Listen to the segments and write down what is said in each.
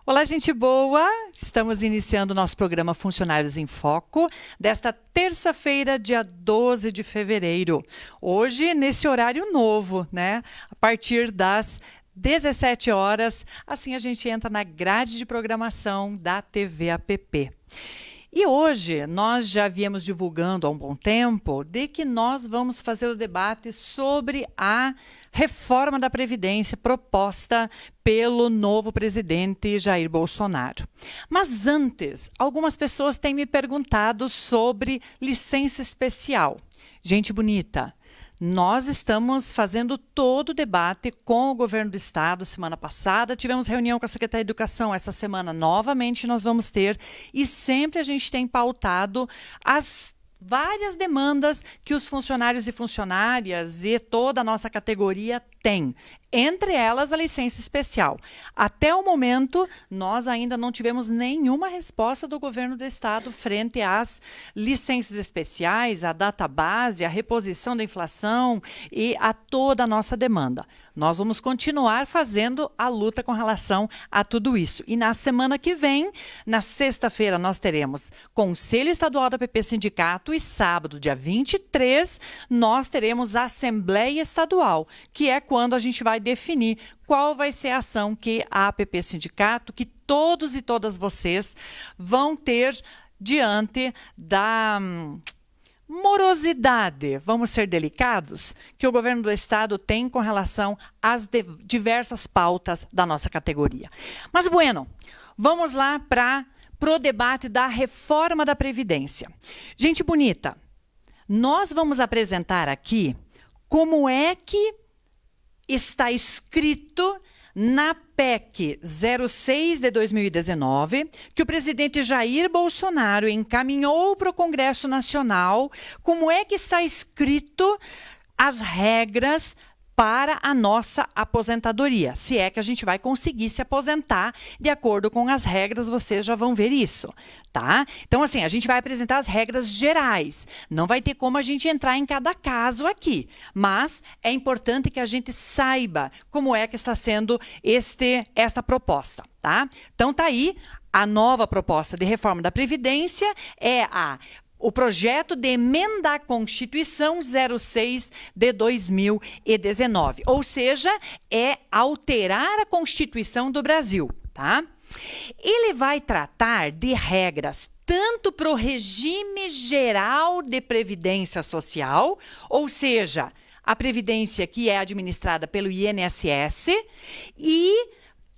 Olá, gente boa! Estamos iniciando o nosso programa Funcionários em Foco desta terça-feira, dia 12 de fevereiro. Hoje, nesse horário novo, né? A partir das 17 horas, assim a gente entra na grade de programação da TV APP. E hoje nós já viemos divulgando há um bom tempo de que nós vamos fazer o debate sobre a reforma da Previdência proposta pelo novo presidente Jair Bolsonaro. Mas antes, algumas pessoas têm me perguntado sobre licença especial. Gente bonita, nós estamos fazendo todo o debate com o governo do estado. Semana passada tivemos reunião com a Secretaria de Educação. Essa semana, novamente, nós vamos ter. E sempre a gente tem pautado as várias demandas que os funcionários e funcionárias e toda a nossa categoria tem. Entre elas, a licença especial. Até o momento, nós ainda não tivemos nenhuma resposta do governo do estado frente às licenças especiais, à database, à reposição da inflação e a toda a nossa demanda. Nós vamos continuar fazendo a luta com relação a tudo isso. E na semana que vem, na sexta-feira, nós teremos Conselho Estadual da PP Sindicato e sábado, dia 23, nós teremos a Assembleia Estadual, que é quando a gente vai definir qual vai ser a ação que a APP Sindicato, que todos e todas vocês vão ter diante da morosidade, vamos ser delicados, que o governo do estado tem com relação às diversas pautas da nossa categoria. Mas, bueno, vamos lá para o debate da reforma da Previdência. Gente bonita, nós vamos apresentar aqui como é que está escrito na PEC 06 de 2019, que o presidente Jair Bolsonaro encaminhou para o Congresso Nacional, como é que está escrito as regras para a nossa aposentadoria. Se é que a gente vai conseguir se aposentar de acordo com as regras, vocês já vão ver isso, tá? Então, assim, a gente vai apresentar as regras gerais. Não vai ter como a gente entrar em cada caso aqui, mas é importante que a gente saiba como é que está sendo esta proposta, tá? Então, tá aí a nova proposta de reforma da Previdência, o projeto de emenda à Constituição 06 de 2019, ou seja, é alterar a Constituição do Brasil, tá? Ele vai tratar de regras tanto para o regime geral de previdência social, ou seja, a previdência que é administrada pelo INSS, e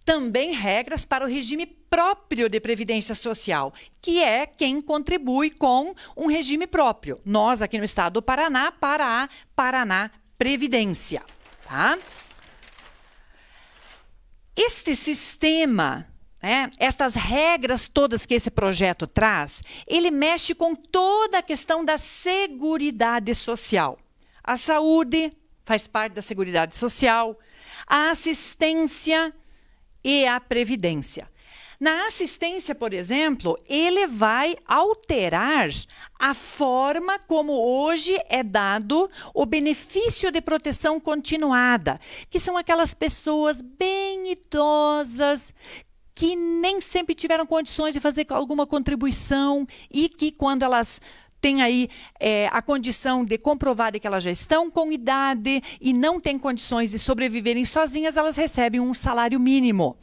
também regras para o regime próprio de previdência social, que é quem contribui com um regime próprio. Nós, aqui no estado do Paraná, para a Paraná Previdência. Tá? Este sistema, estas regras todas que esse projeto traz, ele mexe com toda a questão da seguridade social. A saúde faz parte da seguridade social, a assistência e a previdência. Na assistência, por exemplo, ele vai alterar a forma como hoje é dado o benefício de proteção continuada, que são aquelas pessoas bem idosas que nem sempre tiveram condições de fazer alguma contribuição e que, quando elas têm aí a condição de comprovar que elas já estão com idade e não têm condições de sobreviverem sozinhas, elas recebem um salário mínimo.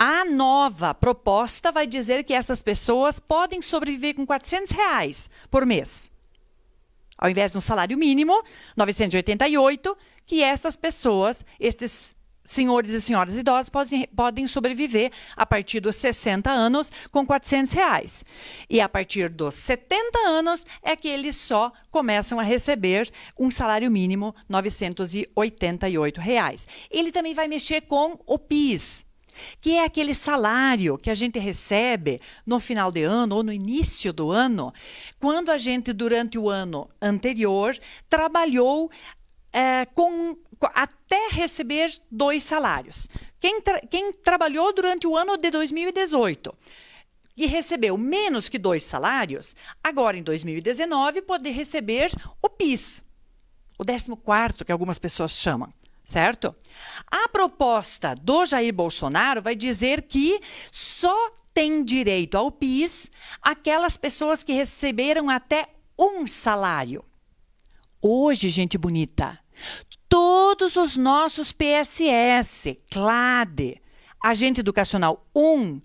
A nova proposta vai dizer que essas pessoas podem sobreviver com R$ 400 por mês. Ao invés de um salário mínimo, 988, que essas pessoas, estes senhores e senhoras idosos, podem sobreviver a partir dos 60 anos com R$ 400. E a partir dos 70 anos é que eles só começam a receber um salário mínimo R$ 988. Ele também vai mexer com o PIS, que é aquele salário que a gente recebe no final de ano ou no início do ano, quando a gente, durante o ano anterior, trabalhou até receber 2 salários. Quem trabalhou durante o ano de 2018 e recebeu menos que 2 salários, agora em 2019 pode receber o PIS, o 14º, que algumas pessoas chamam. certo? A proposta do Jair Bolsonaro vai dizer que só tem direito ao PIS aquelas pessoas que receberam até um salário. Hoje, gente bonita, todos os nossos PSS, CLADE, Agente Educacional 1,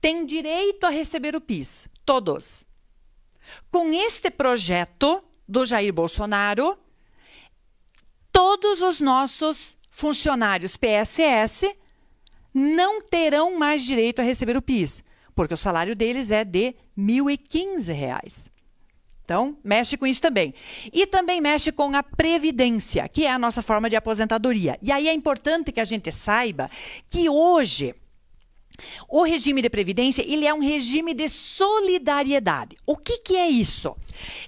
têm direito a receber o PIS. Todos. Com este projeto do Jair Bolsonaro, todos os nossos funcionários PSS não terão mais direito a receber o PIS, porque o salário deles é de R$ 1.015. Então, mexe com isso também. E também mexe com a Previdência, que é a nossa forma de aposentadoria. E aí é importante que a gente saiba que hoje o regime de Previdência ele é um regime de solidariedade. O que é isso?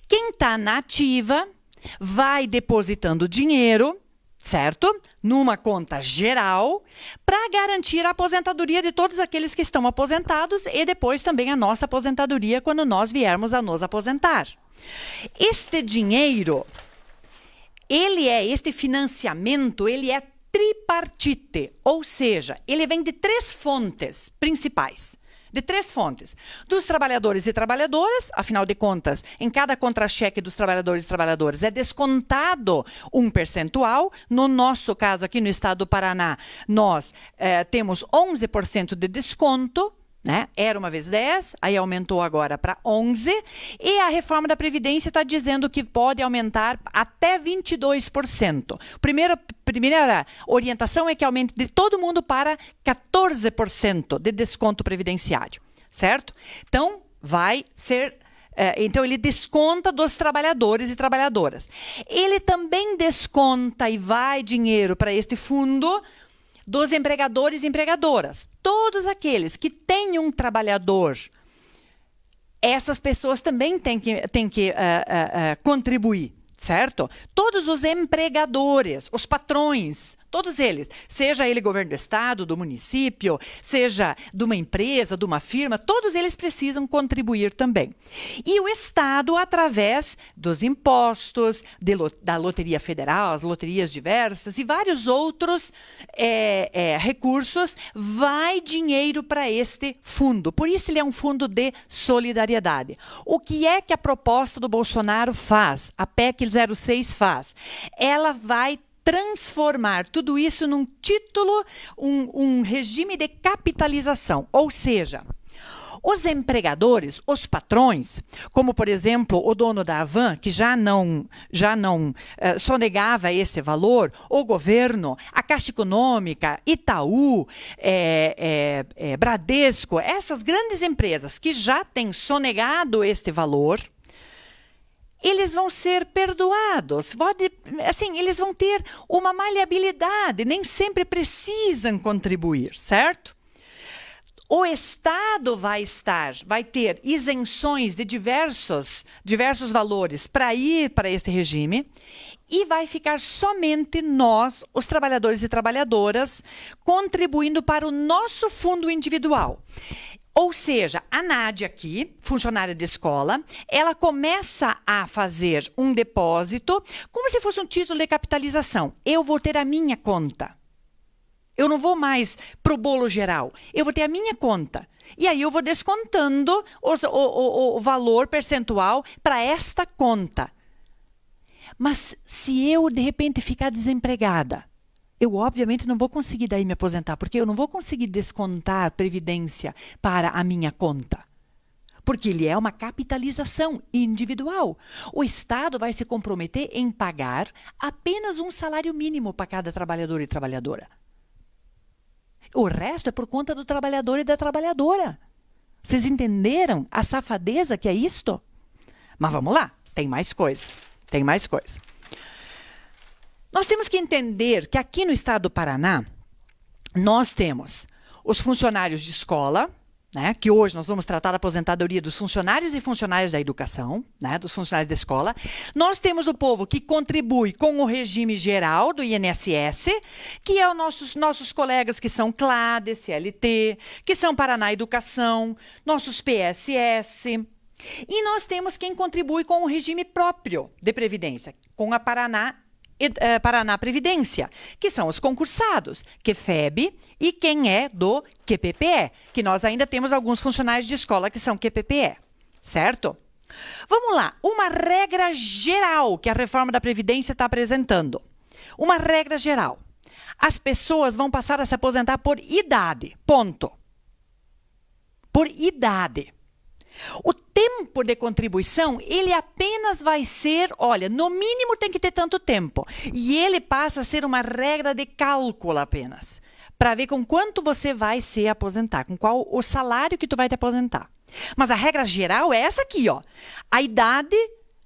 Quem está na ativa vai depositando dinheiro, certo? Numa conta geral, para garantir a aposentadoria de todos aqueles que estão aposentados e depois também a nossa aposentadoria quando nós viermos a nos aposentar. Este dinheiro, este financiamento, ele é tripartite, ou seja, ele vem de 3 fontes principais. De 3 fontes. Dos trabalhadores e trabalhadoras, afinal de contas, em cada contra-cheque dos trabalhadores e trabalhadoras é descontado um percentual. No nosso caso, aqui no estado do Paraná, nós temos 11% de desconto. Né? Era uma vez 10, aí aumentou agora para 11, e a reforma da Previdência está dizendo que pode aumentar até 22%. Primeira orientação é que aumente de todo mundo para 14% de desconto previdenciário, certo? Então, vai ser... então, ele desconta dos trabalhadores e trabalhadoras. Ele também desconta e vai dinheiro para este fundo dos empregadores e empregadoras. Todos aqueles que têm um trabalhador, essas pessoas também têm que contribuir, certo? Todos os empregadores, os patrões, todos eles, seja ele governo do estado, do município, seja de uma empresa, de uma firma, todos eles precisam contribuir também. E o estado, através dos impostos, da Loteria Federal, as loterias diversas e vários outros recursos, vai dinheiro para este fundo. Por isso ele é um fundo de solidariedade. O que é que a proposta do Bolsonaro faz? A PEC 06 faz? Ela vai transformar tudo isso num título, um regime de capitalização. Ou seja, os empregadores, os patrões, como, por exemplo, o dono da Havan, que já não sonegava esse valor, o governo, a Caixa Econômica, Itaú, Bradesco, essas grandes empresas que já têm sonegado este valor, eles vão ser perdoados, eles vão ter uma maleabilidade, nem sempre precisam contribuir, certo? O Estado vai ter isenções de diversos valores para ir para este regime e vai ficar somente nós, os trabalhadores e trabalhadoras, contribuindo para o nosso fundo individual. Ou seja, a Nádia aqui, funcionária de escola, ela começa a fazer um depósito como se fosse um título de capitalização. Eu vou ter a minha conta. Eu não vou mais para o bolo geral. Eu vou ter a minha conta. E aí eu vou descontando o valor percentual para esta conta. Mas se eu, de repente, ficar desempregada, eu, obviamente, não vou conseguir daí me aposentar, porque eu não vou conseguir descontar previdência para a minha conta. Porque ele é uma capitalização individual. O Estado vai se comprometer em pagar apenas um salário mínimo para cada trabalhador e trabalhadora. O resto é por conta do trabalhador e da trabalhadora. Vocês entenderam a safadeza que é isto? Mas vamos lá, tem mais coisa. Tem mais coisa. Nós temos que entender que aqui no estado do Paraná, nós temos os funcionários de escola, né, que hoje nós vamos tratar da aposentadoria dos funcionários e funcionárias da educação, né, dos funcionários da escola. Nós temos o povo que contribui com o regime geral do INSS, que é os nossos colegas que são CLADE, CLT, que são Paraná Educação, nossos PSS. E nós temos quem contribui com o regime próprio de previdência, com a Paraná Paraná Previdência, que são os concursados, QFEB e quem é do QPPE, que nós ainda temos alguns funcionários de escola que são QPPE, certo? Vamos lá, uma regra geral que a reforma da Previdência está apresentando. Uma regra geral. As pessoas vão passar a se aposentar por idade, ponto. Por idade. O tempo de contribuição, ele apenas vai ser, olha, no mínimo tem que ter tanto tempo. E ele passa a ser uma regra de cálculo apenas. Para ver com quanto você vai se aposentar, com qual o salário que tu vai te aposentar. Mas a regra geral é essa aqui, ó. A idade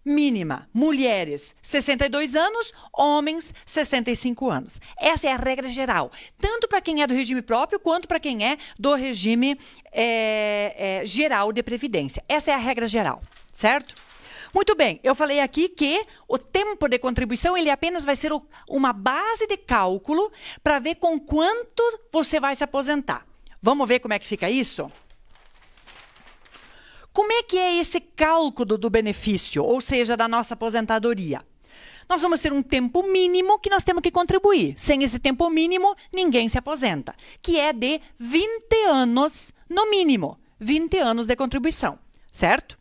mínima, mulheres 62 anos, homens 65 anos. Essa é a regra geral, tanto para quem é do regime próprio, quanto para quem é do regime geral de previdência. Essa é a regra geral, certo? Muito bem, eu falei aqui que o tempo de contribuição ele apenas vai ser uma base de cálculo para ver com quanto você vai se aposentar. Vamos ver como é que fica isso? Como é que é esse cálculo do benefício, ou seja, da nossa aposentadoria? Nós vamos ter um tempo mínimo que nós temos que contribuir. Sem esse tempo mínimo, ninguém se aposenta, que é de 20 anos, no mínimo, 20 anos de contribuição, certo?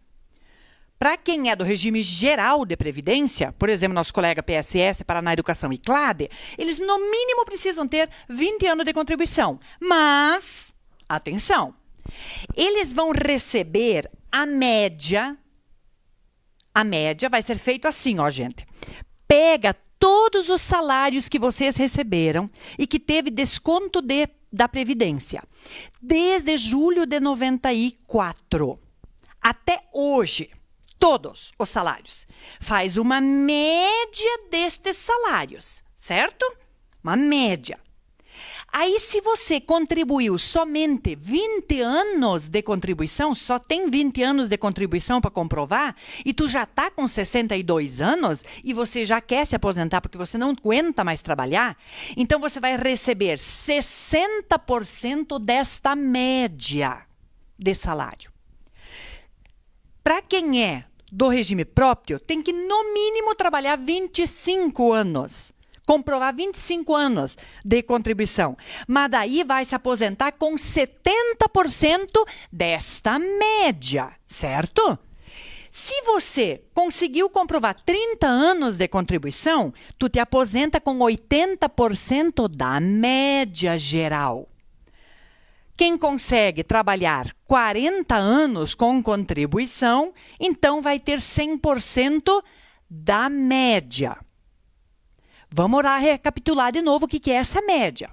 Para quem é do regime geral de previdência, por exemplo, nosso colega PSS, Paraná Educação e CLADE, eles no mínimo precisam ter 20 anos de contribuição. Mas, atenção, eles vão receber a média vai ser feito assim, ó, gente. Pega todos os salários que vocês receberam e que teve desconto da Previdência, desde julho de 94 até hoje, todos os salários. Faz uma média destes salários, certo? Uma média. Aí, se você contribuiu somente 20 anos de contribuição, só tem 20 anos de contribuição para comprovar, e tu já está com 62 anos e você já quer se aposentar porque você não aguenta mais trabalhar, então você vai receber 60% desta média de salário. Para quem é do regime próprio, tem que, no mínimo, trabalhar 25 anos. Comprovar 25 anos de contribuição. Mas daí vai se aposentar com 70% desta média, certo? Se você conseguiu comprovar 30 anos de contribuição, tu te aposenta com 80% da média geral. Quem consegue trabalhar 40 anos com contribuição, então vai ter 100% da média. Vamos lá recapitular de novo o que é essa média.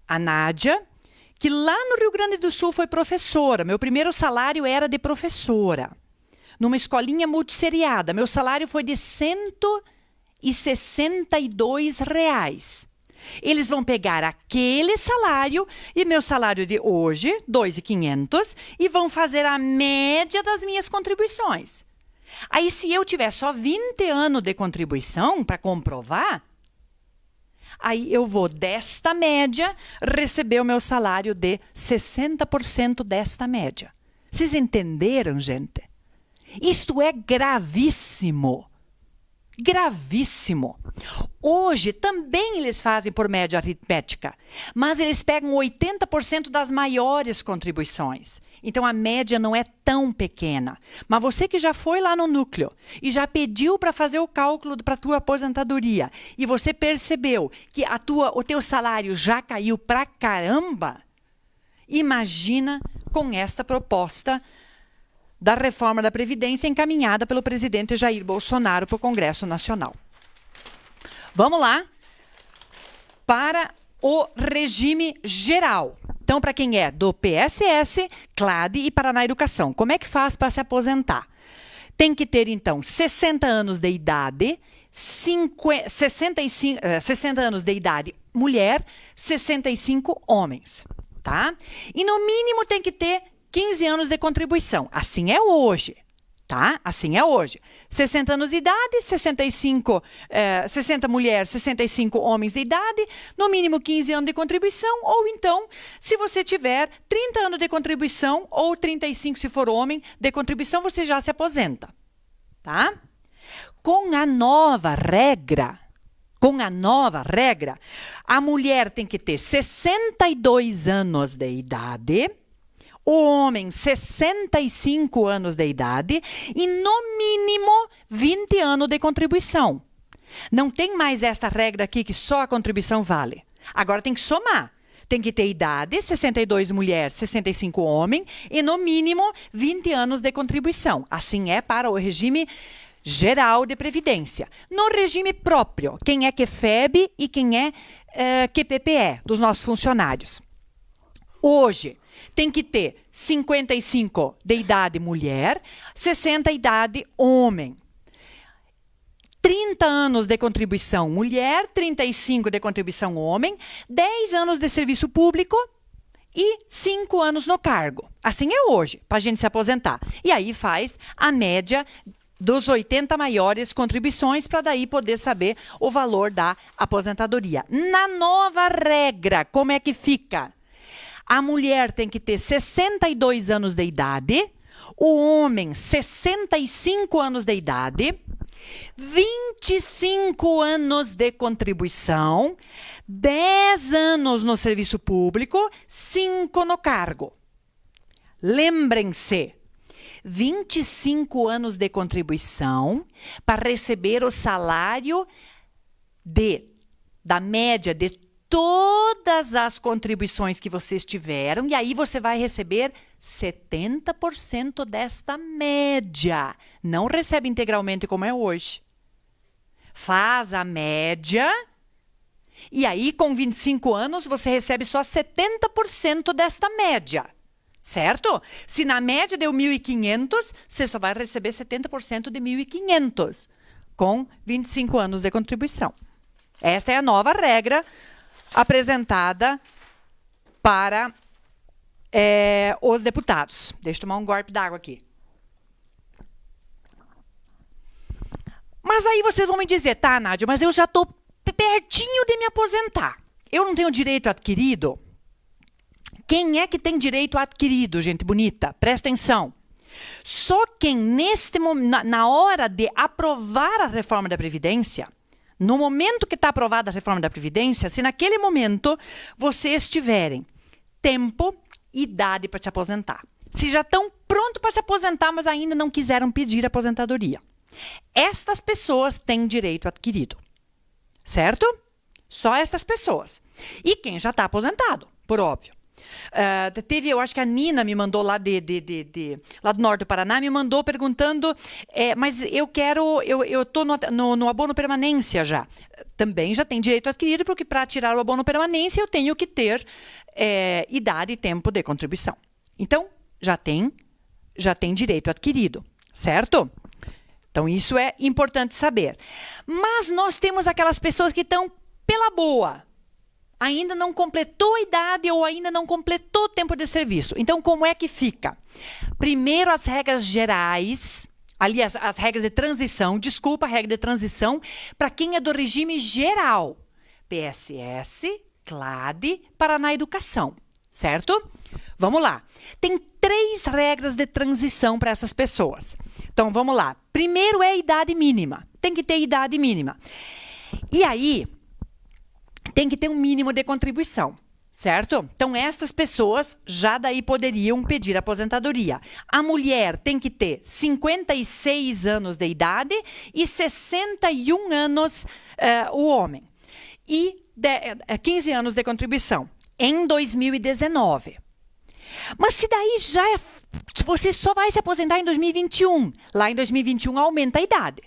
A Nádia, que lá no Rio Grande do Sul foi professora, meu primeiro salário era de professora, numa escolinha multisseriada. Meu salário foi de R$ 162. Eles vão pegar aquele salário e meu salário de hoje, R$ 2.500, e vão fazer a média das minhas contribuições. Aí, se eu tiver só 20 anos de contribuição para comprovar, aí eu vou desta média receber o meu salário de 60% desta média. Vocês entenderam, gente? Isto é gravíssimo. Gravíssimo. Hoje também eles fazem por média aritmética, mas eles pegam 80% das maiores contribuições. Então a média não é tão pequena. Mas você que já foi lá no núcleo e já pediu para fazer o cálculo para a tua aposentadoria e você percebeu que o teu salário já caiu pra caramba, imagina com esta proposta da reforma da Previdência encaminhada pelo presidente Jair Bolsonaro para o Congresso Nacional. Vamos lá para o regime geral. Então, para quem é do PSS, CLADE e Paraná Educação, como é que faz para se aposentar? Tem que ter, então, 60 anos de idade, 60 anos de idade mulher, 65 homens, tá? E no mínimo tem que ter 15 anos de contribuição. Assim é hoje, tá? Assim é hoje. 60 anos de idade, 60 mulheres, 65 homens de idade, no mínimo 15 anos de contribuição, ou então, se você tiver 30 anos de contribuição, ou 35 se for homem, de contribuição, você já se aposenta, tá? Com a nova regra, Com a nova regra, a mulher tem que ter 62 anos de idade, o homem 65 anos de idade e, no mínimo, 20 anos de contribuição. Não tem mais esta regra aqui que só a contribuição vale. Agora tem que somar. Tem que ter idade, 62 mulher, 65 homem, e no mínimo 20 anos de contribuição. Assim é para o regime geral de previdência. No regime próprio, quem é QFEB e quem é QPPE, dos nossos funcionários. Hoje, tem que ter 55 de idade mulher, 60 de idade homem. 30 anos de contribuição mulher, 35 de contribuição homem, 10 anos de serviço público e 5 anos no cargo. Assim é hoje, para a gente se aposentar. E aí faz a média dos 80 maiores contribuições para daí poder saber o valor da aposentadoria. Na nova regra, como é que fica? A mulher tem que ter 62 anos de idade, o homem 65 anos de idade, 25 anos de contribuição, 10 anos no serviço público, 5 no cargo. Lembrem-se, 25 anos de contribuição para receber o salário da média de todas as contribuições que vocês tiveram, e aí você vai receber 70% desta média. Não recebe integralmente como é hoje. Faz a média, e aí com 25 anos você recebe só 70% desta média. Certo? Se na média deu 1.500, você só vai receber 70% de 1.500, com 25 anos de contribuição. Esta é a nova regra apresentada para os deputados. Deixa eu tomar um golpe d'água aqui. Mas aí vocês vão me dizer, tá, Nádia, mas eu já estou pertinho de me aposentar. Eu não tenho direito adquirido? Quem é que tem direito adquirido, gente bonita? Presta atenção. Só quem, neste momento, na hora de aprovar a reforma da Previdência, no momento que está aprovada a reforma da Previdência, se naquele momento vocês tiverem tempo e idade para se aposentar. Se já estão prontos para se aposentar, mas ainda não quiseram pedir aposentadoria. Estas pessoas têm direito adquirido. Certo? Só estas pessoas. E quem já está aposentado, por óbvio. Eu acho que a Nina me mandou lá lá do norte do Paraná, me mandou perguntando, mas eu estou no abono permanência já. Também já tem direito adquirido, porque para tirar o abono permanência eu tenho que ter idade e tempo de contribuição. Então, já tem direito adquirido, certo? Então, isso é importante saber. Mas nós temos aquelas pessoas que estão pela boa. Ainda não completou a idade ou ainda não completou o tempo de serviço. Então, como é que fica? Primeiro, as regras gerais, ali as regras de transição, a regra de transição, para quem é do regime geral. PSS, CLAD, Paraná Educação, certo? Vamos lá. Tem 3 regras de transição para essas pessoas. Então, vamos lá. Primeiro é a idade mínima. Tem que ter idade mínima. E aí, tem que ter um mínimo de contribuição, certo? Então, estas pessoas já daí poderiam pedir aposentadoria. A mulher tem que ter 56 anos de idade e 61 anos o homem. E 15 anos de contribuição em 2019. Mas se daí você só vai se aposentar em 2021. Lá em 2021 aumenta a idade.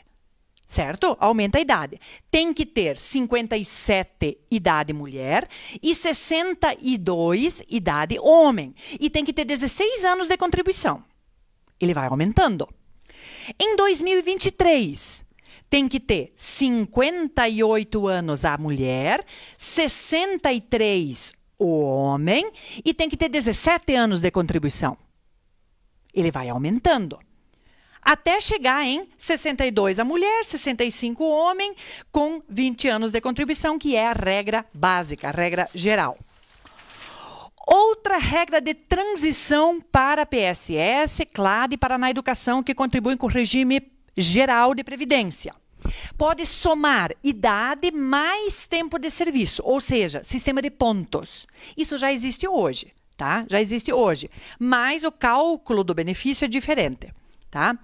Certo? Aumenta a idade. Tem que ter 57 idade mulher e 62 idade homem. E tem que ter 16 anos de contribuição. Ele vai aumentando. Em 2023, tem que ter 58 anos a mulher, 63 o homem e tem que ter 17 anos de contribuição. Ele vai aumentando. Até chegar em 62 a mulher, 65 o homem, com 20 anos de contribuição, que é a regra básica, a regra geral. Outra regra de transição para PSS, CLAD e Paraná Educação, que contribuem com o regime geral de previdência. pode somar idade mais tempo de serviço, ou seja, sistema de pontos. Isso já existe hoje, tá? Já existe hoje, mas o cálculo do benefício é diferente, tá?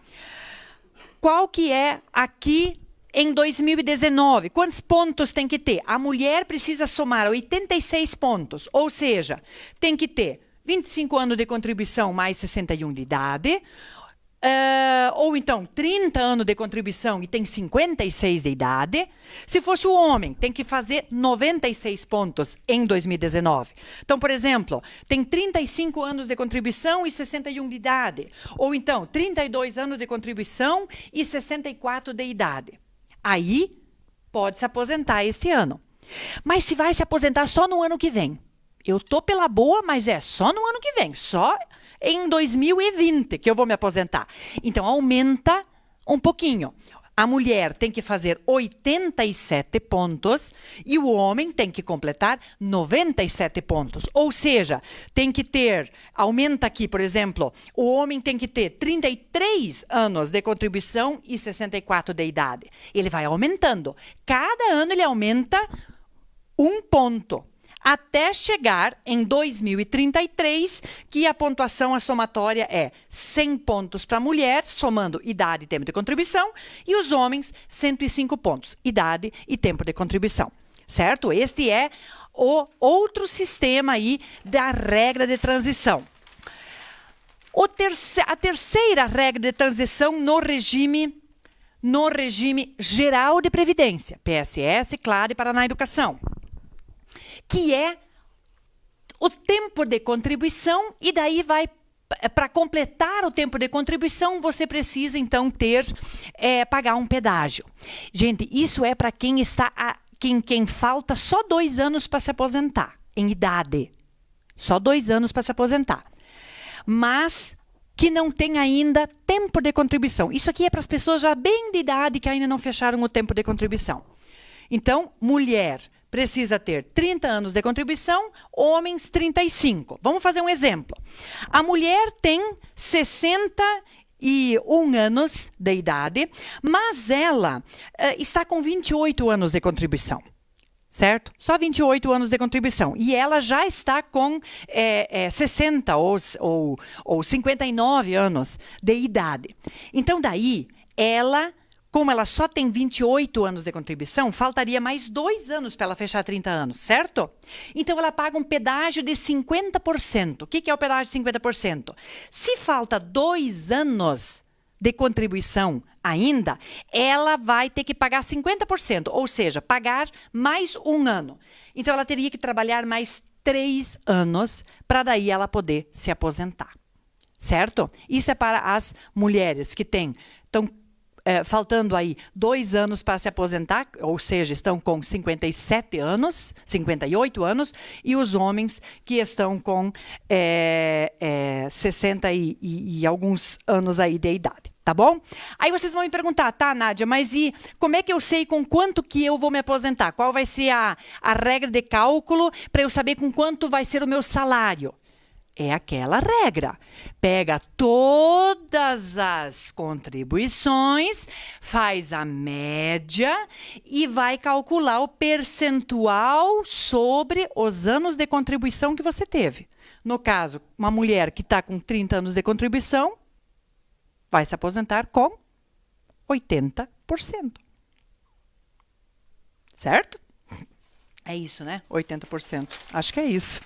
Qual que é aqui em 2019? Quantos pontos tem que ter? A mulher precisa somar 86 pontos, ou seja, tem que ter 25 anos de contribuição mais 61 de idade, ou então 30 anos de contribuição e tem 56 de idade. Se fosse o homem, tem que fazer 96 pontos em 2019. Então, por exemplo, tem 35 anos de contribuição e 61 de idade. Ou então, 32 anos de contribuição e 64 de idade. Aí, pode se aposentar este ano. Mas se vai se aposentar só no ano que vem. Eu tô pela boa, mas é só no ano que vem. Só em 2020 que eu vou me aposentar. Então, aumenta um pouquinho. A mulher tem que fazer 87 pontos e o homem tem que completar 97 pontos. Ou seja, tem que ter, aumenta aqui, por exemplo, o homem tem que ter 33 anos de contribuição e 64 de idade. Ele vai aumentando. Cada ano ele aumenta um ponto. Até chegar em 2033, que a pontuação, a somatória é 100 pontos para a mulher, somando idade e tempo de contribuição, e os homens, 105 pontos, idade e tempo de contribuição. Certo? Este é o outro sistema aí da regra de transição. A terceira regra de transição no regime geral de previdência, PSS, CLAD e Paraná Educação, que é o tempo de contribuição, e daí vai, para completar o tempo de contribuição, você precisa, então, pagar um pedágio. Gente, isso é para quem quem falta só 2 anos para se aposentar, em idade. Só 2 anos para se aposentar. Mas que não tem ainda tempo de contribuição. Isso aqui é para as pessoas já bem de idade que ainda não fecharam o tempo de contribuição. Então, mulher precisa ter 30 anos de contribuição, homens 35. Vamos fazer um exemplo. A mulher tem 61 anos de idade, mas ela está com 28 anos de contribuição. Certo? Só 28 anos de contribuição. E ela já está com 60 ou 59 anos de idade. Então, daí, como ela só tem 28 anos de contribuição, faltaria mais 2 anos para ela fechar 30 anos, certo? Então, ela paga um pedágio de 50%. O que é o pedágio de 50%? Se falta 2 anos de contribuição ainda, ela vai ter que pagar 50%, ou seja, pagar mais 1 ano. Então, ela teria que trabalhar mais 3 anos para daí ela poder se aposentar, certo? Isso é para as mulheres que estão faltando aí 2 anos para se aposentar, ou seja, estão com 57 anos, 58 anos, e os homens que estão com 60 e alguns anos aí de idade, tá bom? Aí vocês vão me perguntar, tá, Nádia, mas e como é que eu sei com quanto que eu vou me aposentar? Qual vai ser a regra de cálculo para eu saber com quanto vai ser o meu salário? É aquela regra. Pega todas as contribuições, faz a média e vai calcular o percentual sobre os anos de contribuição que você teve. No caso, uma mulher que está com 30 anos de contribuição vai se aposentar com 80%. Certo? É isso, né? 80%. Acho que é isso.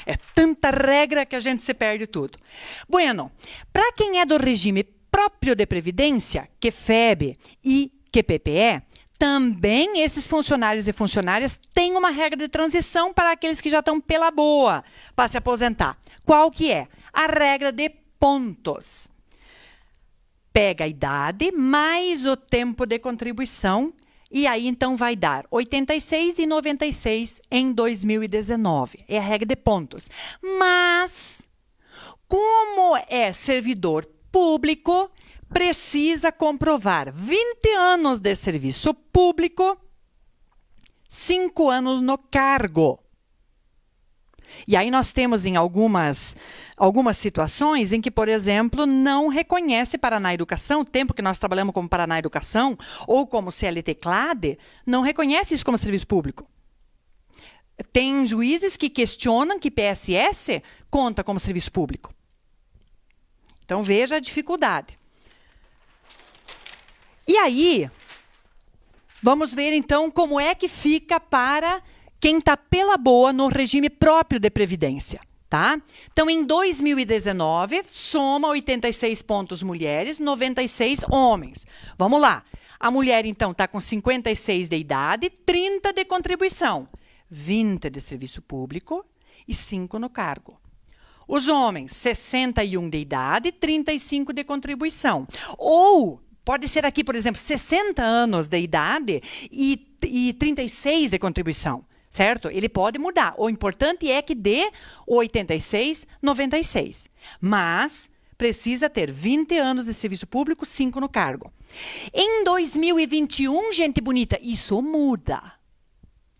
É tanta regra que a gente se perde tudo. Bueno, para quem é do regime próprio de previdência, QFEB e QPPE, também esses funcionários e funcionárias têm uma regra de transição para aqueles que já estão pela boa para se aposentar. Qual que é? A regra de pontos. Pega a idade mais o tempo de contribuição. E aí, então, vai dar 86 e 96 em 2019. É a regra de pontos. Mas, como é servidor público, precisa comprovar 20 anos de serviço público, 5 anos no cargo. E aí nós temos em algumas situações em que, por exemplo, não reconhece Paraná Educação, o tempo que nós trabalhamos como Paraná Educação, ou como CLT-CLADE, não reconhece isso como serviço público. Tem juízes que questionam que PSS conta como serviço público. Então, veja a dificuldade. E aí, vamos ver, então, como é que fica para quem está pela boa no regime próprio de previdência. Tá? Então, em 2019, soma 86 pontos mulheres, 96 homens. Vamos lá. A mulher, então, está com 56 de idade, 30 de contribuição. 20 de serviço público e 5 no cargo. Os homens, 61 de idade, 35 de contribuição. Ou, pode ser aqui, por exemplo, 60 anos de idade e 36 de contribuição, certo? Ele pode mudar. O importante é que dê 86, 96. Mas precisa ter 20 anos de serviço público, 5 no cargo. Em 2021, gente bonita, isso muda.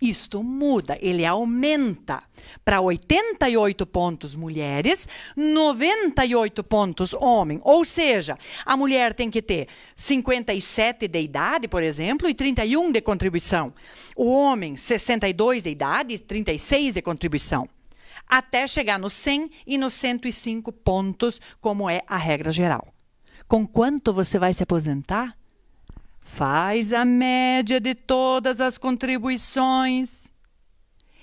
Isto muda, ele aumenta para 88 pontos mulheres, 98 pontos homem. Ou seja, a mulher tem que ter 57 de idade, por exemplo, e 31 de contribuição. O homem, 62 de idade e 36 de contribuição. Até chegar no 100 e nos 105 pontos, como é a regra geral. Com quanto você vai se aposentar? Faz a média de todas as contribuições.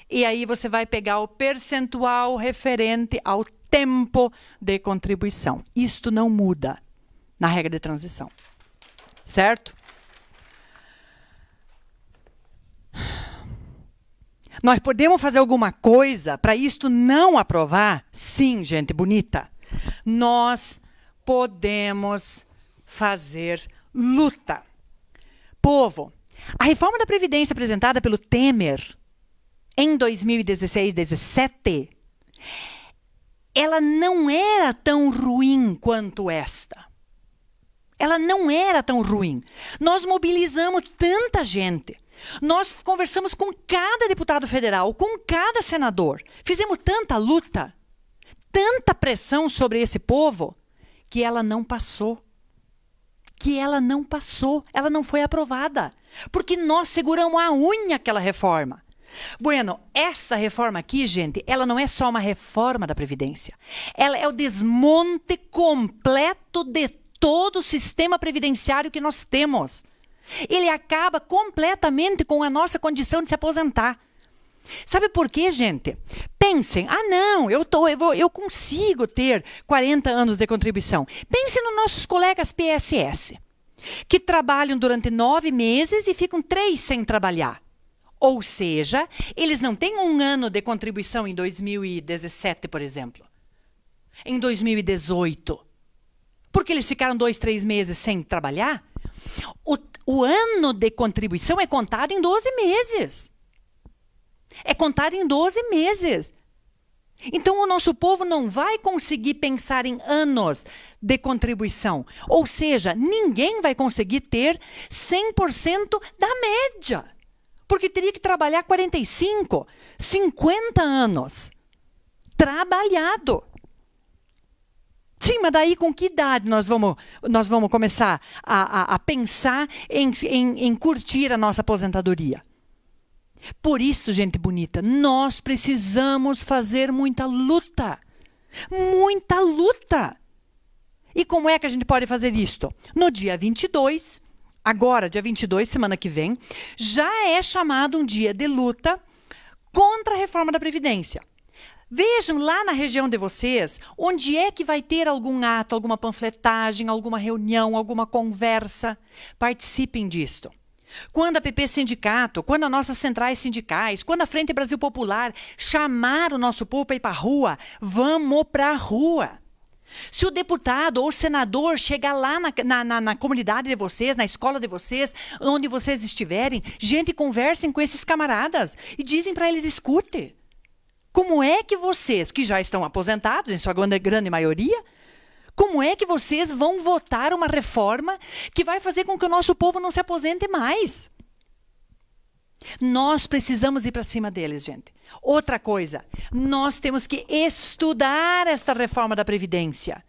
E aí você vai pegar o percentual referente ao tempo de contribuição. Isto não muda na regra de transição. Certo? Nós podemos fazer alguma coisa para isto não aprovar? Sim, gente bonita. Nós podemos fazer luta. Povo, a reforma da Previdência apresentada pelo Temer em 2016-17, ela não era tão ruim quanto esta. Ela não era tão ruim. Nós mobilizamos tanta gente. Nós conversamos com cada deputado federal, com cada senador. Fizemos tanta luta, tanta pressão sobre esse povo, que ela não passou. Ela não foi aprovada. Porque nós seguramos a unha aquela reforma. Bueno, essa reforma aqui, gente, ela não é só uma reforma da Previdência. Ela é o desmonte completo de todo o sistema previdenciário que nós temos. Ele acaba completamente com a nossa condição de se aposentar. Sabe por quê, gente? Pensem, não, eu consigo ter 40 anos de contribuição. Pensem nos nossos colegas PSS, que trabalham durante 9 meses e ficam 3 sem trabalhar. Ou seja, eles não têm 1 ano de contribuição em 2017, por exemplo. Em 2018. Porque eles ficaram 2, 3 meses sem trabalhar. O ano de contribuição é contado em 12 meses. É contado em 12 meses. Então, o nosso povo não vai conseguir pensar em anos de contribuição. Ou seja, ninguém vai conseguir ter 100% da média. Porque teria que trabalhar 45, 50 anos. Trabalhado. Sim, mas daí com que idade nós vamos começar a pensar em curtir a nossa aposentadoria? Por isso, gente bonita, nós precisamos fazer muita luta. Muita luta. E como é que a gente pode fazer isto? No dia 22, agora, dia 22, semana que vem, já é chamado um dia de luta contra a reforma da Previdência. Vejam lá na região de vocês, onde é que vai ter algum ato, alguma panfletagem, alguma reunião, alguma conversa. Participem disto. Quando a PP Sindicato, quando as nossas centrais sindicais, quando a Frente Brasil Popular chamar o nosso povo para ir para a rua, vamos para a rua. Se o deputado ou o senador chegar lá na comunidade de vocês, na escola de vocês, onde vocês estiverem, gente, conversem com esses camaradas e dizem para eles, escute, como é que vocês, que já estão aposentados, em sua grande maioria, como é que vocês vão votar uma reforma que vai fazer com que o nosso povo não se aposente mais? Nós precisamos ir para cima deles, gente. Outra coisa, nós temos que estudar esta reforma da Previdência.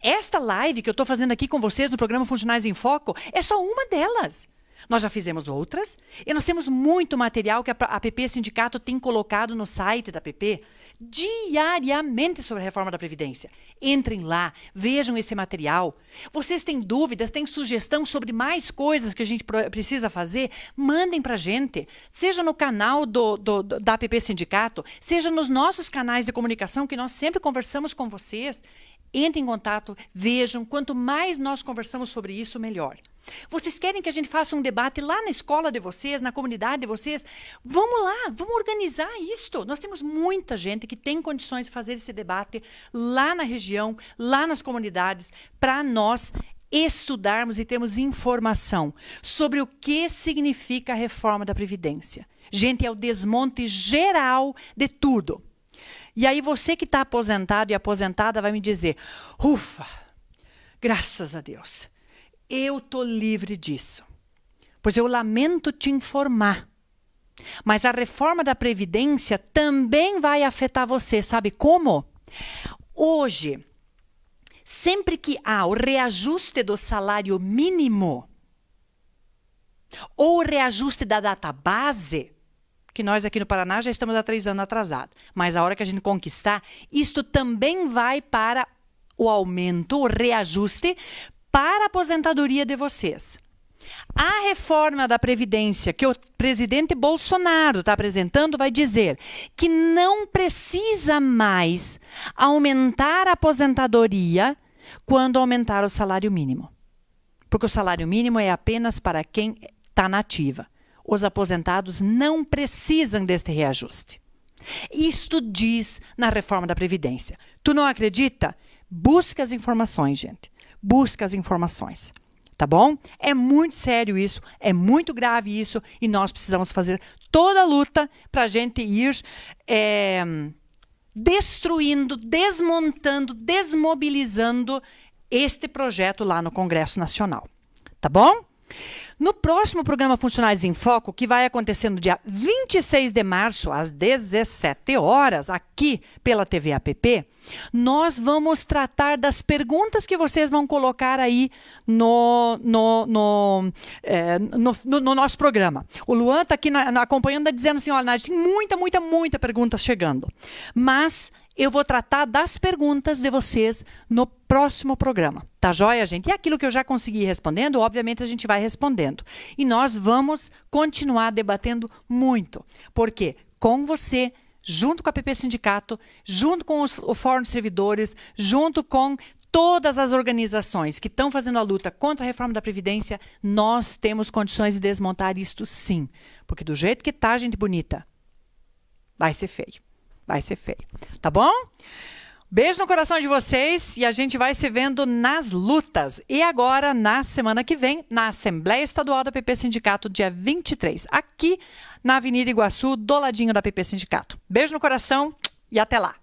Esta live que eu estou fazendo aqui com vocês no programa Funcionários em Foco é só uma delas. Nós já fizemos outras e nós temos muito material que a APP Sindicato tem colocado no site da APP diariamente sobre a reforma da Previdência. Entrem lá, vejam esse material. Vocês têm dúvidas, têm sugestão sobre mais coisas que a gente precisa fazer? Mandem para a gente, seja no canal da APP Sindicato, seja nos nossos canais de comunicação que nós sempre conversamos com vocês. Entrem em contato, vejam, quanto mais nós conversamos sobre isso, melhor. Vocês querem que a gente faça um debate lá na escola de vocês, na comunidade de vocês? Vamos lá, vamos organizar isto. Nós temos muita gente que tem condições de fazer esse debate lá na região, lá nas comunidades, para nós estudarmos e termos informação sobre o que significa a reforma da Previdência. Gente, é o desmonte geral de tudo. E aí você que está aposentado e aposentada vai me dizer, ufa, graças a Deus, eu estou livre disso. Pois eu lamento te informar. Mas a reforma da Previdência também vai afetar você. Sabe como? Hoje, sempre que há o reajuste do salário mínimo ou o reajuste da data base, que nós aqui no Paraná já estamos há 3 anos atrasados. Mas a hora que a gente conquistar, isto também vai para o aumento, o reajuste para a aposentadoria de vocês. A reforma da Previdência que o presidente Bolsonaro está apresentando vai dizer que não precisa mais aumentar a aposentadoria quando aumentar o salário mínimo. Porque o salário mínimo é apenas para quem está na ativa. Os aposentados não precisam deste reajuste. Isto diz na reforma da Previdência. Tu não acredita? Busca as informações, gente. Busca as informações. Tá bom? É muito sério isso, é muito grave isso e nós precisamos fazer toda a luta para a gente ir destruindo, desmontando, desmobilizando este projeto lá no Congresso Nacional. Tá bom? No próximo programa Funcionários em Foco, que vai acontecer no dia 26 de março, às 17 horas, aqui pela TV APP, nós vamos tratar das perguntas que vocês vão colocar aí no nosso programa. O Luan está aqui acompanhando, dizendo assim, olha, Nádia, tem muita pergunta chegando. Mas eu vou tratar das perguntas de vocês no próximo programa. Tá joia, gente? E aquilo que eu já consegui ir respondendo, obviamente a gente vai respondendo. E nós vamos continuar debatendo muito. Porque com você, junto com a APP Sindicato, junto com o Fórum de Servidores, junto com todas as organizações que estão fazendo a luta contra a reforma da Previdência, nós temos condições de desmontar isto sim. Porque do jeito que está, gente bonita, vai ser feio. Vai ser feio. Tá bom? Beijo no coração de vocês e a gente vai se vendo nas lutas. E agora, na semana que vem, na Assembleia Estadual da APP Sindicato, dia 23, aqui na Avenida Iguaçu, do ladinho da APP Sindicato. Beijo no coração e até lá.